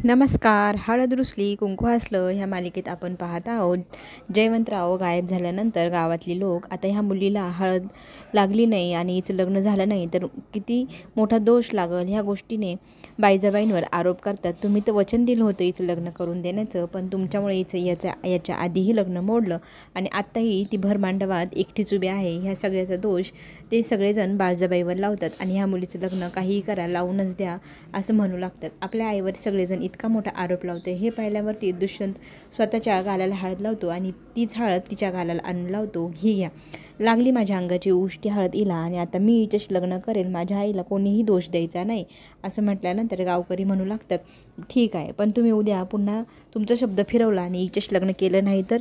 नमस्कार. हळद रुसली कुंकू हसलं ह्या मालिकेत आपण पाहत आहोत. जयवंतराव गायब झाल्यानंतर गावातली लोक आता ह्या मुलीला हळद लागली नाही आणि हिचं लग्न झालं नाही तर किती मोठा दोष लागल ह्या गोष्टीने बायजाबाईंवर आरोप करतात. तुम्ही तर वचन दिलं होतं हिचं लग्न करून देण्याचं, पण तुमच्यामुळे हिचं याच्या आधीही लग्न मोडलं आणि आत्ताही ती भरमांडवात एकटीच उभी आहे. ह्या सगळ्याचा दोष ते सगळेजण बाळजाबाईवर लावतात आणि ह्या मुलीचं लग्न काहीही करा, लावूनच द्या असं म्हणू लागतात. आपल्या आईवर सगळेजण इतका मोठा आरोप लावते. हे पाहिल्यावरती दुष्यंत स्वतःच्या गालाला हळद लावतो आणि तीच हळद तिच्या गालाला आणून लावतो. ही घ्या, लागली माझ्या अंगाची उष्टी हळद हिला आणि आता मी हिच्याशी लग्न करेल, माझ्या आईला कोणीही दोष द्यायचा नाही असं म्हटल्यानंतर गावकरी म्हणू लागतात, ठीक आहे, पण तुम्ही उद्या पुन्हा तुमचा शब्द फिरवला आणि हिच्याशी लग्न केलं नाही तर.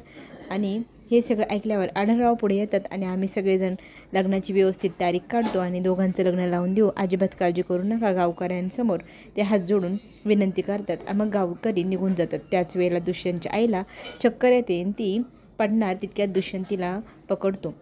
आणि हे सगळं ऐकल्यावर आढळराव पुढे येतात आणि आम्ही सगळेजण लग्नाची व्यवस्थित तारीख काढतो आणि दोघांचं लग्न लावून देऊ, अजिबात काळजी करू नका. गावकऱ्यांसमोर ते हात जोडून विनंती करतात. मग गावकरी निघून जातात. त्याच वेळेला दुष्यंतच्या आईला चक्कर येते आणि ती पडणार तितक्यात दुष्यंत तिला पकडतो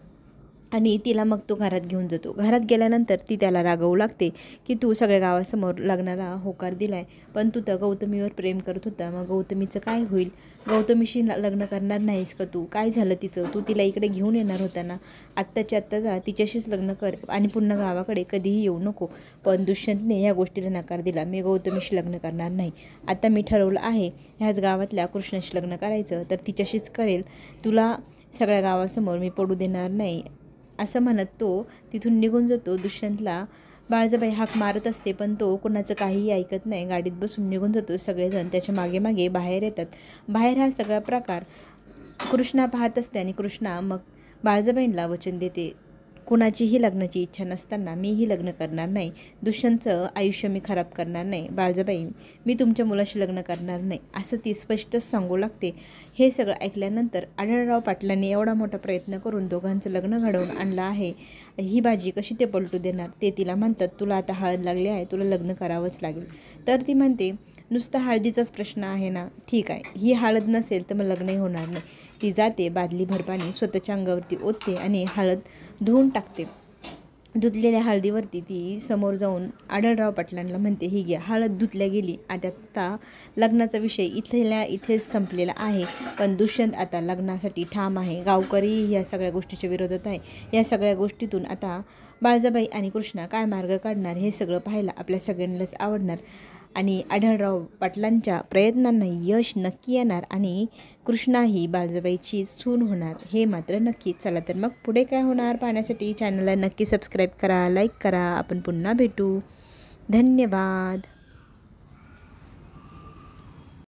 आणि तिला मग तो घरात घेऊन जातो. घरात गेल्यानंतर ती त्याला रागवू लागते की तू सगळ्या गावासमोर लग्नाला होकार दिलाय, पण तू तर गौतमीवर प्रेम करत होता, मग गौतमीचं काय होईल? गौतमीशी लग्न करणार नाहीस का तू? काय झालं तिचं? तू तिला इकडे घेऊन येणार होता ना, आत्ताच्या आत्ता जा, तिच्याशीच लग्न कर आणि पुन्हा गावाकडे कधीही येऊ नको. पण दुष्यंतने ह्या गोष्टीला नकार दिला. मी गौतमीशी लग्न करणार नाही. आता मी ठरवलं आहे ह्याच गावातल्या कृष्णाशी लग्न करायचं तर तिच्याशीच करेल, तुला सगळ्या गावासमोर मी पडू देणार नाही असं म्हणत तो तिथून निघून जातो. दुष्यंतला बाळजाबाई हाक मारत असते पण तो कोणाचं काहीही ऐकत नाही. गाडीत बसून निघून जातो. सगळेजण त्याच्या मागे मागे बाहेर येतात. बाहेर हा सगळा प्रकार कृष्णा पाहत असते आणि कृष्णा मग बाळजाबाईंना वचन देते, कुणाचीही लग्नाची इच्छा नसताना मीही लग्न करणार नाही. दुष्यंतचं आयुष्य मी खराब करणार नाही. बाळजाबाई, मी तुमच्या मुलाशी लग्न करणार नाही असं ती स्पष्टच सांगू लागते. हे सगळं ऐकल्यानंतर आढळराव पाटलांनी एवढा मोठा प्रयत्न करून दोघांचं लग्न घडवून आणलं आहे, ही बाजी कशी ते पलटू देणार? ते तिला म्हणतात, तुला आता हळद लागली आहे, तुला लग्न करावंच लागेल. तर ती म्हणते, नुसता हळदीचाच प्रश्न आहे ना, ठीक आहे, ही हळद नसेल तर मग लग्नही होणार नाही. ती जाते, बादली भर पाणी स्वतःच्या अंगावरती ओतते आणि हळद धुवून टाकते. धुतलेल्या हळदीवरती ती समोर जाऊन आढळराव पाटलांना म्हणते, ही घ्या, हळद धुतल्या गेली. आता लग्नाचा विषय इथेच संपलेला आहे. पण दुष्यंत आता लग्नासाठी ठाम आहे. गावकरी या सगळ्या गोष्टीच्या विरोधात आहे. या सगळ्या गोष्टीतून आता बाळजाबाई आणि कृष्णा काय मार्ग काढणार हे सगळं पाहायला आपल्या सगळ्यांनाच आवडणार आणि आढळराव पाटलांच्या प्रयत्नांना यश नक्की येणार आणि कृष्णा ही बाळजाबाईची सून होणार हे मात्र नक्की. चला तर मग पुढे काय होणार पाहण्यासाठी चॅनलला नक्की सबस्क्राईब करा, लाईक करा. आपण पुन्हा भेटू. धन्यवाद.